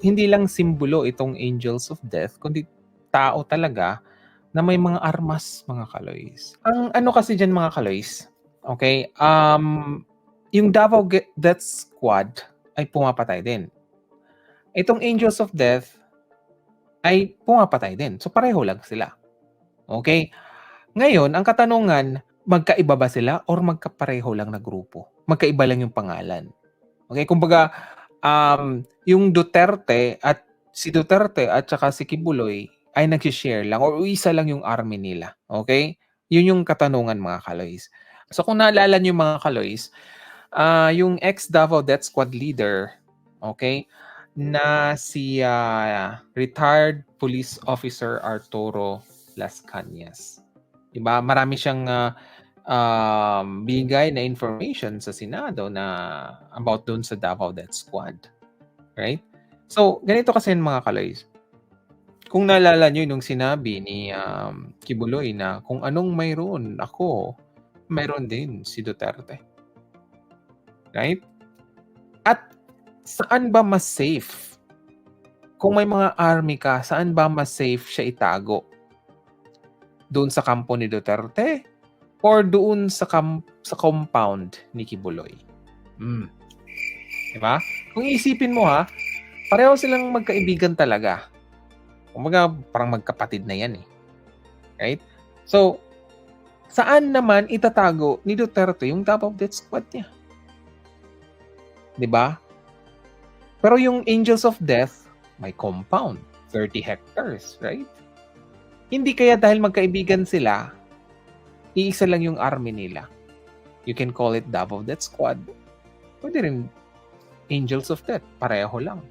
hindi lang simbolo itong Angels of Death, kundi tao talaga na may mga armas, mga kaloys. Ang ano kasi diyan, mga kaloys, okay, yung Davao Death Squad ay pumapatay din. Itong Angels of Death ay pumapatay din. So pareho lang sila. Okay? Ngayon, ang katanungan, magkaiba ba sila or magkapareho lang na grupo? Magkaiba lang yung pangalan. Okay? Kumbaga, yung si Duterte at saka si Kibuloy ay nag-share lang or isa lang yung army nila. Okay? Yun yung katanungan, mga kaloys. So kung naalala niyo, mga kaloys, yung ex-Davao Death Squad leader, okay, na si retired police officer Arturo Las Cañas. Diba? Marami siyang bigay na information sa Senado na about doon sa Davao Death Squad. Right? So, ganito kasi mga kaloys. Kung naalala nyo nung sinabi ni Kibuloy na kung anong mayroon ako, mayroon din si Duterte. Right? At saan ba mas safe? Kung may mga army ka, saan ba mas safe siya itago? Doon sa kampo ni Duterte or doon sa compound ni Kibuloy? Diba? Kung isipin mo pareho silang magkaibigan talaga. Kumbaga, parang magkapatid na yan eh. Right? So, saan naman itatago ni Duterte yung Davao Death Squad niya? Diba? Pero yung Angels of Death, may compound, 30 hectares, right? Hindi kaya dahil magkaibigan sila, iisa lang yung army nila. You can call it Davao Death Squad. Pwede rin Angels of Death. Pareho lang.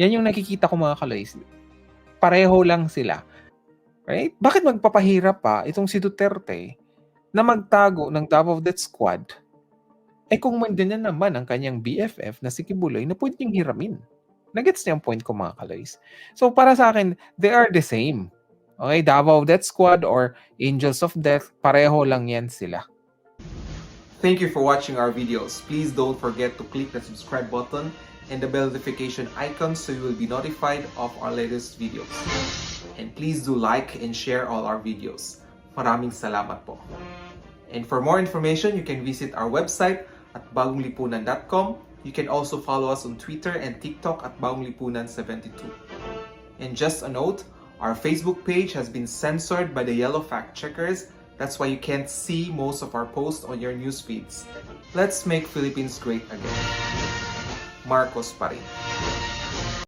Yan yung nakikita ko, mga kaloys. Pareho lang sila. Right? Bakit magpapahirap pa itong si Duterte na magtago ng Davao Death Squad? Kung mandyan na naman ang kanyang BFF na si Kibuloy na pwede niyang hiramin. Nagets niyo ang point ko, mga kaloys? So para sa akin, they are the same. Okay? Davao Death Squad or Angels of Death, pareho lang yan sila. Thank you for watching our videos. Please don't forget to click the subscribe button and the bell notification icon so you will be notified of our latest videos. And please do like and share all our videos. Maraming salamat po. And for more information, you can visit our website at bagonglipunan.com. You can also follow us on Twitter and TikTok at bagonglipunan72. And just a note, our Facebook page has been censored by the yellow fact checkers. That's why you can't see most of our posts on your news feeds. Let's make Philippines great again. Marcos pa rin.